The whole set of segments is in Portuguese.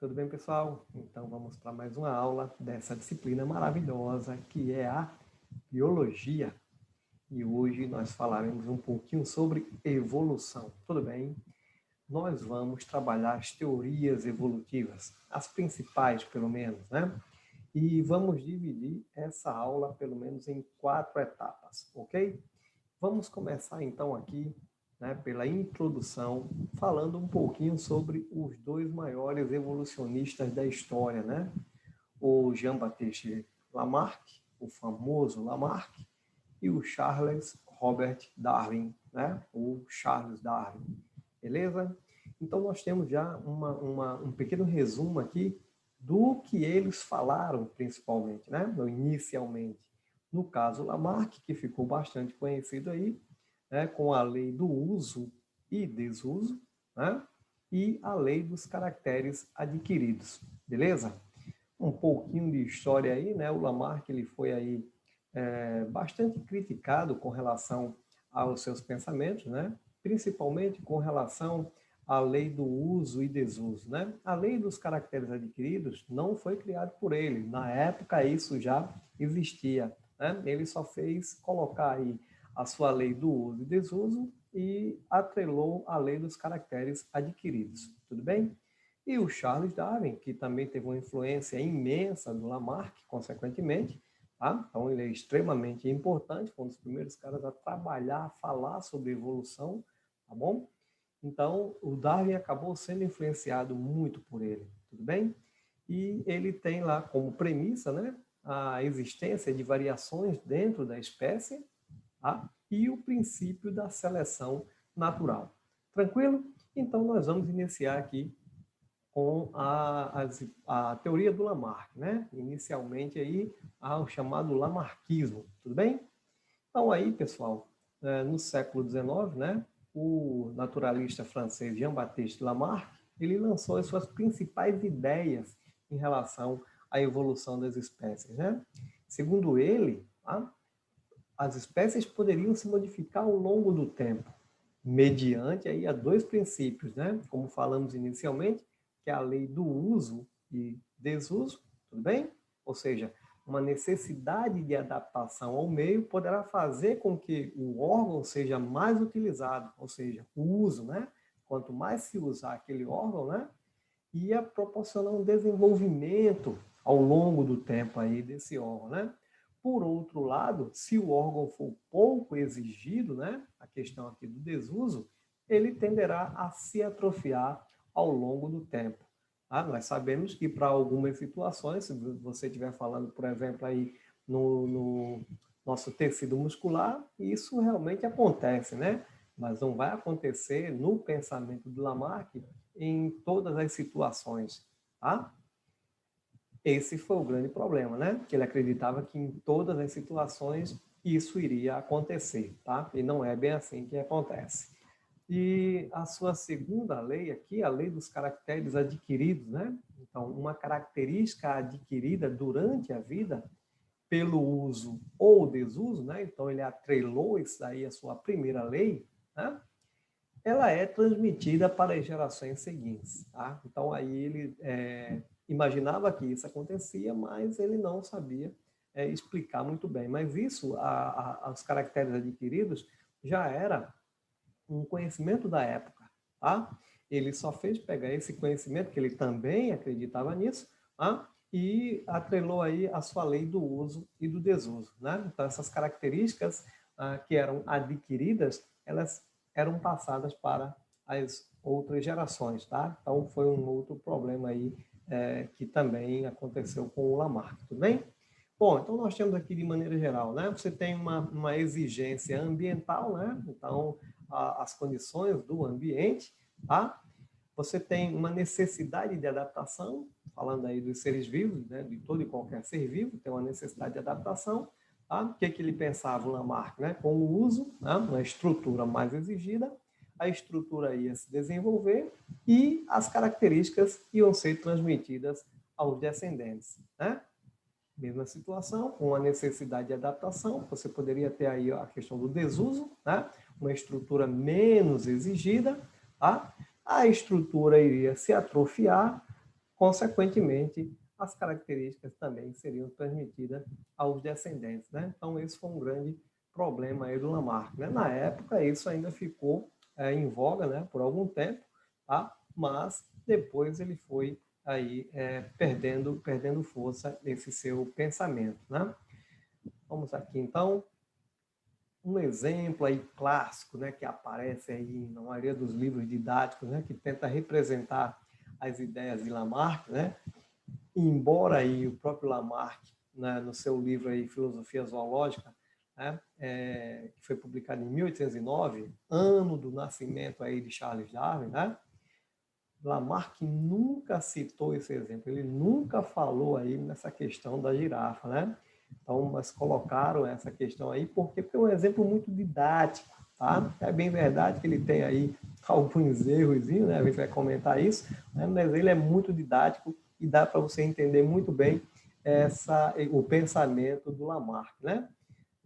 Tudo bem, pessoal? Então vamos para mais uma aula dessa disciplina maravilhosa que é a biologia. E hoje nós falaremos um pouquinho sobre evolução. Tudo bem? Nós vamos trabalhar as teorias evolutivas, as principais pelo menos, né? E vamos dividir essa aula pelo menos em 4 etapas, ok? Vamos começar então aqui, né, pela introdução, falando um pouquinho sobre os dois maiores evolucionistas da história, né? O Jean-Baptiste Lamarck, o famoso Lamarck, e o Charles Robert Darwin, né? O Charles Darwin, beleza? Então nós temos já um pequeno resumo aqui do que eles falaram, principalmente, né? Inicialmente. No caso Lamarck, que ficou bastante conhecido aí, né, com a lei do uso e desuso, né, e a lei dos caracteres adquiridos, beleza? Um pouquinho de história aí, né? O Lamarck ele foi aí bastante criticado com relação aos seus pensamentos, né? Principalmente com relação à lei do uso e desuso, né? A lei dos caracteres adquiridos não foi criada por ele. Na época isso já existia, né? Ele só fez colocar aí a sua lei do uso e desuso e atrelou a lei dos caracteres adquiridos, tudo bem? E o Charles Darwin, que também teve uma influência imensa do Lamarck, consequentemente, tá? Então ele é extremamente importante, foi um dos primeiros caras a trabalhar, a falar sobre evolução, tá bom? Então o Darwin acabou sendo influenciado muito por ele, tudo bem? E ele tem lá como premissa, né, a existência de variações dentro da espécie, tá? E o princípio da seleção natural. Tranquilo? Então nós vamos iniciar aqui com a teoria do Lamarck, né? Inicialmente aí o chamado lamarckismo, tudo bem? Então aí, pessoal, no século XIX, né, o naturalista francês Jean-Baptiste Lamarck, ele lançou as suas principais ideias em relação à evolução das espécies, né? Segundo ele, as espécies poderiam se modificar ao longo do tempo, mediante aí a dois princípios, né? Como falamos inicialmente, que é a lei do uso e desuso, tudo bem? Ou seja, uma necessidade de adaptação ao meio poderá fazer com que o órgão seja mais utilizado, ou seja, o uso, né? Quanto mais se usar aquele órgão, né? Ia proporcionar um desenvolvimento ao longo do tempo aí desse órgão, né? Por outro lado, se o órgão for pouco exigido, né, a questão aqui do desuso, ele tenderá a se atrofiar ao longo do tempo. Tá? Nós sabemos que para algumas situações, se você estiver falando, por exemplo, aí no nosso tecido muscular, isso realmente acontece, né? Mas não vai acontecer no pensamento do Lamarck em todas as situações, tá? Esse foi o grande problema, né? Que ele acreditava que em todas as situações isso iria acontecer, tá? E não é bem assim que acontece. E a sua segunda lei aqui, a lei dos caracteres adquiridos, né? Então, uma característica adquirida durante a vida pelo uso ou desuso, né? Então, ele atrelou isso aí à sua primeira lei, né? Ela é transmitida para as gerações seguintes, tá? Então, aí ele imaginava que isso acontecia, mas ele não sabia explicar muito bem. Mas isso, os caracteres adquiridos, já era um conhecimento da época, tá? Ele só fez pegar esse conhecimento, que ele também acreditava nisso, tá? E atrelou aí a sua lei do uso e do desuso, né? Então, essas características que eram adquiridas, elas eram passadas para as outras gerações, tá? Então, foi um outro problema aí que também aconteceu com o Lamarck, tudo bem? Bom, então nós temos aqui de maneira geral, né? Você tem uma exigência ambiental, né? Então, as condições do ambiente, tá? Você tem uma necessidade de adaptação, falando aí dos seres vivos, né? De todo e qualquer ser vivo tem uma necessidade de adaptação, tá? O que ele pensava, o Lamarck, né? Com o uso, né? Uma estrutura mais exigida, a estrutura ia se desenvolver e as características iam ser transmitidas aos descendentes, né? Mesma situação, com a necessidade de adaptação, você poderia ter aí a questão do desuso, né? Uma estrutura menos exigida, tá? A estrutura iria se atrofiar consequentemente, as características também seriam transmitidas aos descendentes, né? Então, esse foi um grande problema aí do Lamarck, né? Na época, isso ainda ficou em voga, né, por algum tempo, tá? Mas depois ele foi aí perdendo força esse seu pensamento, né? Vamos aqui, então, um exemplo aí clássico, né, que aparece aí na maioria dos livros didáticos, né, que tenta representar as ideias de Lamarck, né? E embora aí o próprio Lamarck, né, no seu livro aí Filosofia Zoológica, né, que foi publicado em 1809, ano do nascimento aí de Charles Darwin, né? Lamarck nunca citou esse exemplo, ele nunca falou aí nessa questão da girafa, né? Então, mas colocaram essa questão aí porque é um exemplo muito didático, tá? É bem verdade que ele tem aí alguns erros, né? A gente vai comentar isso, né? Mas ele é muito didático e dá para você entender muito bem o pensamento do Lamarck, né?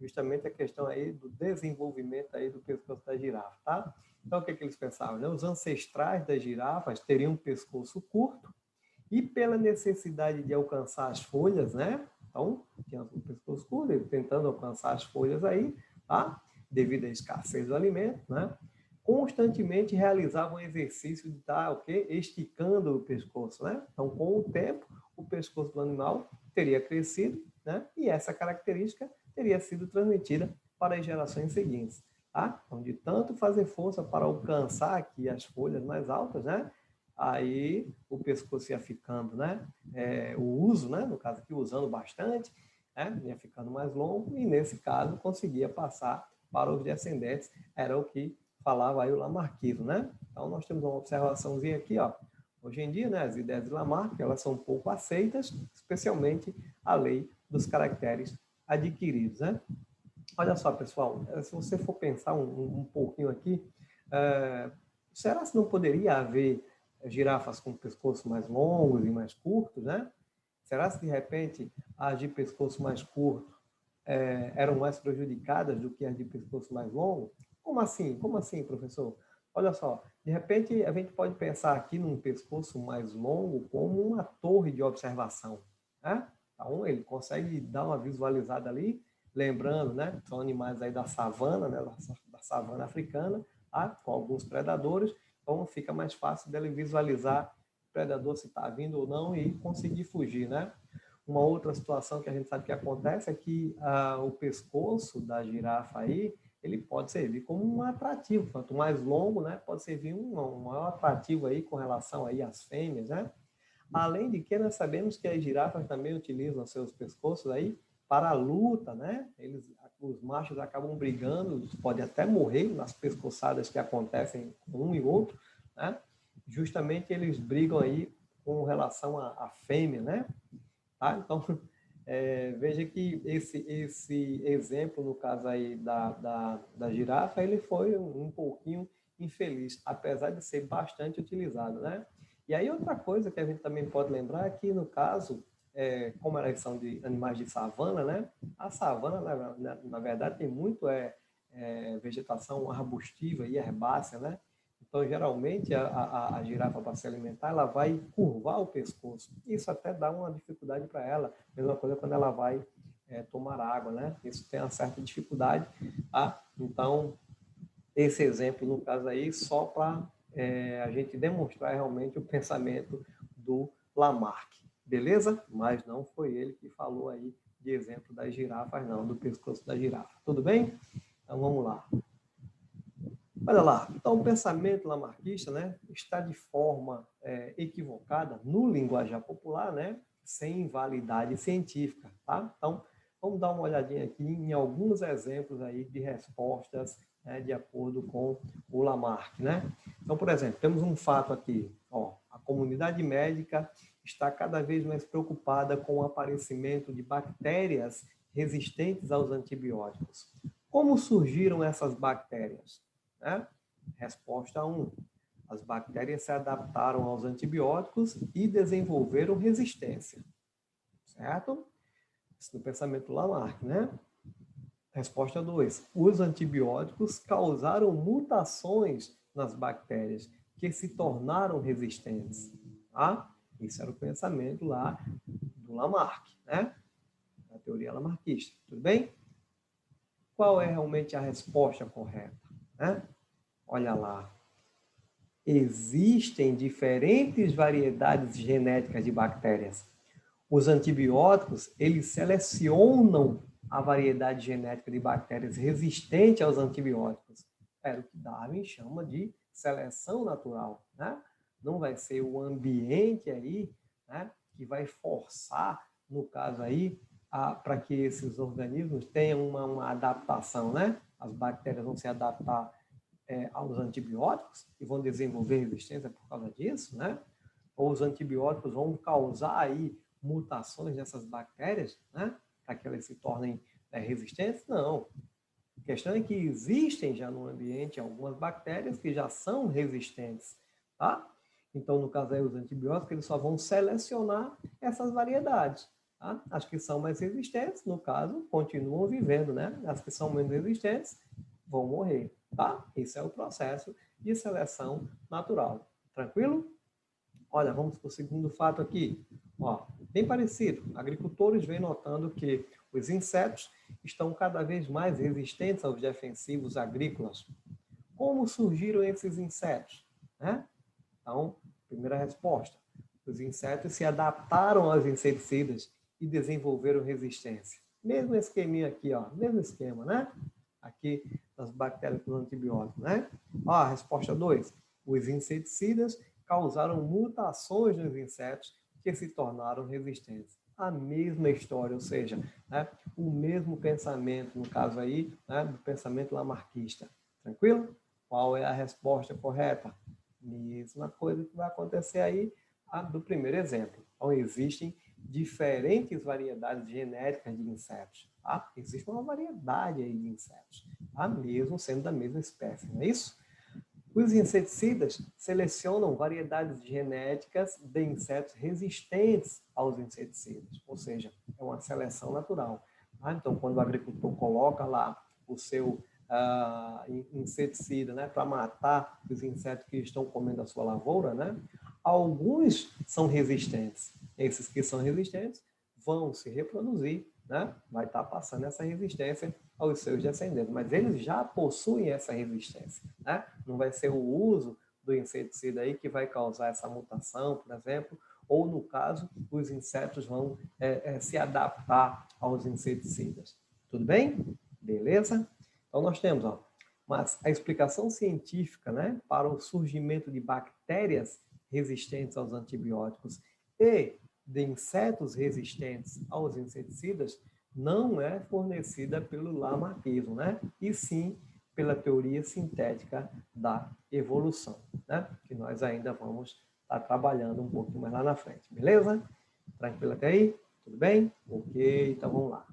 Justamente a questão aí do desenvolvimento aí do pescoço da girafa, tá? Então, o que eles pensavam? Né? Os ancestrais das girafas teriam um pescoço curto e pela necessidade de alcançar as folhas, né? Então, tinha o pescoço curto, tentando alcançar as folhas aí, tá? Devido à escassez do alimento, né? Constantemente realizavam exercício de estar, o quê? Esticando o pescoço, né? Então, com o tempo, o pescoço do animal teria crescido, né? E essa característica teria sido transmitida para as gerações seguintes. Tá? Então, de tanto fazer força para alcançar aqui as folhas mais altas, né? Aí o pescoço ia ficando, né? O uso, né? No caso aqui, usando bastante, né? Ia ficando mais longo e, nesse caso, conseguia passar para os descendentes. Era o que falava aí o lamarquismo, né? Então, nós temos uma observaçãozinha aqui, ó. Hoje em dia, né, as ideias de Lamarck, elas são pouco aceitas, especialmente a lei dos caracteres adquiridos, né? Olha só, pessoal, se você for pensar um pouquinho aqui, será que não poderia haver girafas com pescoço mais longos e mais curtos, né? Será que, de repente, as de pescoço mais curto eram mais prejudicadas do que as de pescoço mais longo? Como assim? Como assim, professor? Olha só, de repente, a gente pode pensar aqui num pescoço mais longo como uma torre de observação, né? Então, ele consegue dar uma visualizada ali, lembrando, né, são animais aí da savana, né, da savana africana, tá? Com alguns predadores, então fica mais fácil dele visualizar o predador se está vindo ou não e conseguir fugir, né? Uma outra situação que a gente sabe que acontece é que o pescoço da girafa aí, ele pode servir como um atrativo. Quanto mais longo, né, pode servir um maior atrativo aí com relação aí às fêmeas, né? Além de que nós sabemos que as girafas também utilizam seus pescoços aí para a luta, né? Os machos acabam brigando, podem até morrer nas pescoçadas que acontecem com um e outro, né? Justamente eles brigam aí com relação à fêmea, né? Tá? Então, veja que esse exemplo, no caso aí da girafa, ele foi um pouquinho infeliz, apesar de ser bastante utilizado, né? E aí outra coisa que a gente também pode lembrar é que, no caso, como elas são de animais de savana, né? A savana, na verdade, tem muito vegetação arbustiva e herbácea, né? Então, geralmente, a girafa, para se alimentar, ela vai curvar o pescoço. Isso até dá uma dificuldade para ela. Mesma coisa quando ela vai tomar água, né? Isso tem uma certa dificuldade, tá? Então, esse exemplo, no caso aí, só para a gente demonstrar realmente o pensamento do Lamarck. Beleza? Mas não foi ele que falou aí de exemplo das girafas, não, do pescoço da girafa. Tudo bem? Então, vamos lá. Olha lá, então o pensamento lamarquista, né, está de forma equivocada no linguajar popular, né, sem validade científica, tá? Então, vamos dar uma olhadinha aqui em alguns exemplos aí de respostas, né, de acordo com o Lamarck, né? Então, por exemplo, temos um fato aqui, ó, a comunidade médica está cada vez mais preocupada com o aparecimento de bactérias resistentes aos antibióticos. Como surgiram essas bactérias? Né? Resposta 1. As bactérias se adaptaram aos antibióticos e desenvolveram resistência. Certo? Isso no pensamento Lamarck, né? Resposta 2. Os antibióticos causaram mutações nas bactérias que se tornaram resistentes. Tá? Esse era o pensamento lá do Lamarck, né? Da teoria lamarquista. Tudo bem? Qual é realmente a resposta correta, né? Olha lá. Existem diferentes variedades genéticas de bactérias. Os antibióticos, eles selecionam a variedade genética de bactérias resistente aos antibióticos. É o que Darwin chama de seleção natural, né? Não vai ser o ambiente aí, né, que vai forçar, no caso aí, para que esses organismos tenham uma adaptação, né? As bactérias vão se adaptar aos antibióticos e vão desenvolver resistência por causa disso, né? Ou os antibióticos vão causar aí mutações nessas bactérias, né? Para que elas se tornem resistentes? Não. A questão é que existem já no ambiente algumas bactérias que já são resistentes, tá? Então, no caso aí, os antibióticos, eles só vão selecionar essas variedades, tá? As que são mais resistentes, no caso, continuam vivendo, né? As que são menos resistentes vão morrer, tá? Esse é o processo de seleção natural. Tranquilo? Olha, vamos para o segundo fato aqui. Ó, bem parecido. Agricultores vêm notando que os insetos estão cada vez mais resistentes aos defensivos agrícolas. Como surgiram esses insetos? Né? Então, primeira resposta. Os insetos se adaptaram aos inseticidas e desenvolveram resistência. Mesmo esqueminha aqui, ó, mesmo esquema, né? Aqui das bactérias com antibióticos, né? Ó, a resposta 2. Os inseticidas causaram mutações nos insetos que se tornaram resistentes. A mesma história, ou seja, né, o mesmo pensamento, no caso aí, né, do pensamento lamarquista. Tranquilo? Qual é a resposta correta? Mesma coisa que vai acontecer aí do primeiro exemplo. Então, existem diferentes variedades genéticas de insetos. Tá? Existe uma variedade aí de insetos, tá? Mesmo sendo da mesma espécie, não é isso? Os inseticidas selecionam variedades genéticas de insetos resistentes aos inseticidas, ou seja, é uma seleção natural. Tá? Então, quando o agricultor coloca lá o seu inseticida, né, para matar os insetos que estão comendo a sua lavoura, né, alguns são resistentes. Esses que são resistentes vão se reproduzir, né, vai estar passando essa resistência aos seus descendentes, mas eles já possuem essa resistência, né? Não vai ser o uso do inseticida aí que vai causar essa mutação, por exemplo, ou no caso, os insetos vão se adaptar aos inseticidas. Tudo bem? Beleza? Então nós temos, ó, mas a explicação científica, né, para o surgimento de bactérias resistentes aos antibióticos e de insetos resistentes aos inseticidas não é fornecida pelo lamarquismo, né? E sim pela teoria sintética da evolução, né? Que nós ainda vamos estar trabalhando um pouquinho mais lá na frente, beleza? Tranquilo até aí? Tudo bem? Ok, então vamos lá.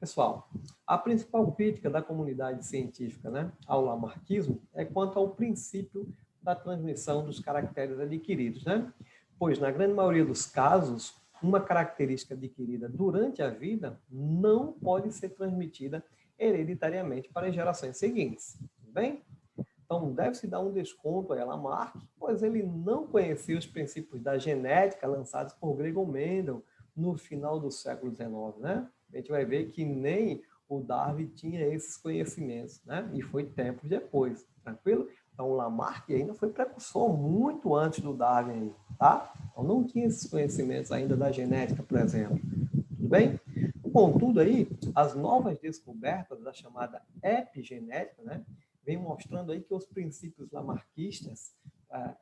Pessoal, a principal crítica da comunidade científica, né, ao lamarquismo é quanto ao princípio da transmissão dos caracteres adquiridos, né? Pois, na grande maioria dos casos, uma característica adquirida durante a vida não pode ser transmitida hereditariamente para as gerações seguintes. Tudo bem? Então, deve-se dar um desconto a Lamarck, pois ele não conhecia os princípios da genética lançados por Gregor Mendel no final do século XIX, né? A gente vai ver que nem o Darwin tinha esses conhecimentos, né? E foi tempos depois, tranquilo? Então, o Lamarck ainda foi precursor muito antes do Darwin, tá? Então, não tinha esses conhecimentos ainda da genética, por exemplo. Tudo bem? Contudo, aí, as novas descobertas da chamada epigenética, né, vem mostrando aí que os princípios lamarquistas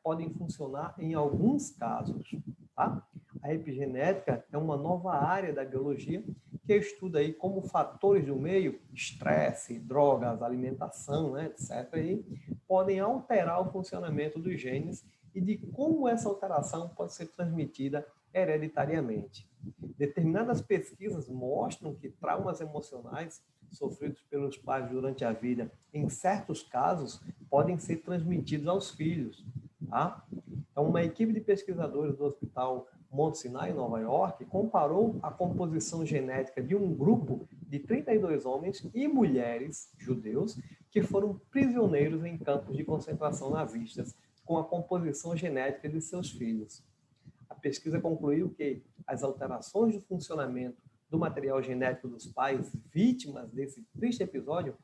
podem funcionar em alguns casos, tá? A epigenética é uma nova área da biologia que estuda aí como fatores do meio, estresse, drogas, alimentação, né, etc., aí, podem alterar o funcionamento dos genes e de como essa alteração pode ser transmitida hereditariamente. Determinadas pesquisas mostram que traumas emocionais sofridos pelos pais durante a vida, em certos casos, podem ser transmitidos aos filhos. Tá? Então, uma equipe de pesquisadores do Hospital Mount Sinai, em Nova York, comparou a composição genética de um grupo de 32 homens e mulheres judeus que foram prisioneiros em campos de concentração nazistas com a composição genética de seus filhos. pesquisa concluiu que as alterações do funcionamento do material genético dos pais vítimas desse triste episódio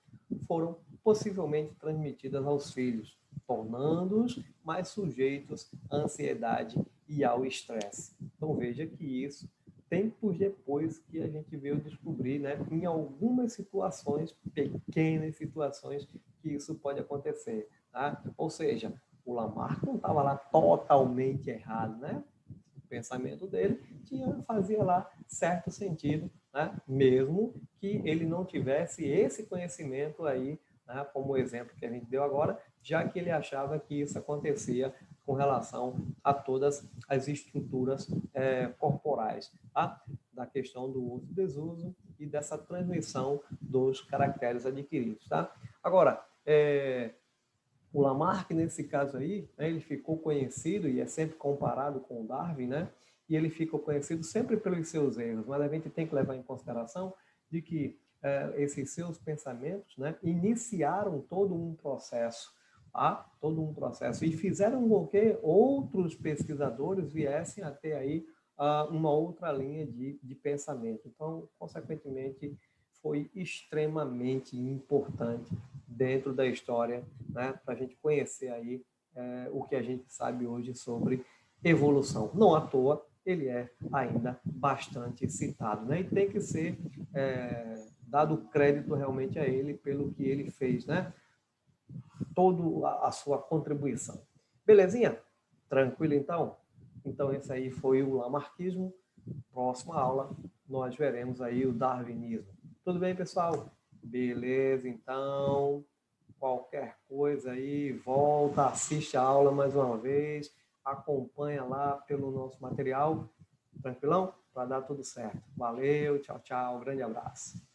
foram possivelmente transmitidas aos filhos, tornando-os mais sujeitos à ansiedade e ao estresse. Então veja que isso, tempos depois que a gente veio descobrir, né, em algumas situações, pequenas situações, que isso pode acontecer. Tá? Ou seja, o Lamarck não estava lá totalmente errado, né? O pensamento dele fazia lá certo sentido, né? Mesmo que ele não tivesse esse conhecimento aí, né? Como o exemplo que a gente deu agora, já que ele achava que isso acontecia com relação a todas as estruturas corporais, tá? Da questão do uso e desuso e dessa transmissão dos caracteres adquiridos. Tá? Agora, o Lamarck, nesse caso aí, né, ele ficou conhecido e é sempre comparado com o Darwin, né? E ele ficou conhecido sempre pelos seus erros, mas a gente tem que levar em consideração de que esses seus pensamentos, né, iniciaram todo um processo, tá? Todo um processo, e fizeram com que outros pesquisadores viessem a ter aí uma outra linha de pensamento. Então, consequentemente, foi extremamente importante dentro da história, né, para a gente conhecer aí o que a gente sabe hoje sobre evolução. Não à toa, ele é ainda bastante citado, né, e tem que ser dado crédito realmente a ele pelo que ele fez, né, toda a sua contribuição. Belezinha? Tranquilo então? Então esse aí foi o lamarquismo. Próxima aula nós veremos aí o darwinismo. Tudo bem, pessoal? Beleza, então. Qualquer coisa aí, volta, assiste a aula mais uma vez, acompanha lá pelo nosso material. Tranquilão? Para dar tudo certo. Valeu, tchau, tchau. Grande abraço.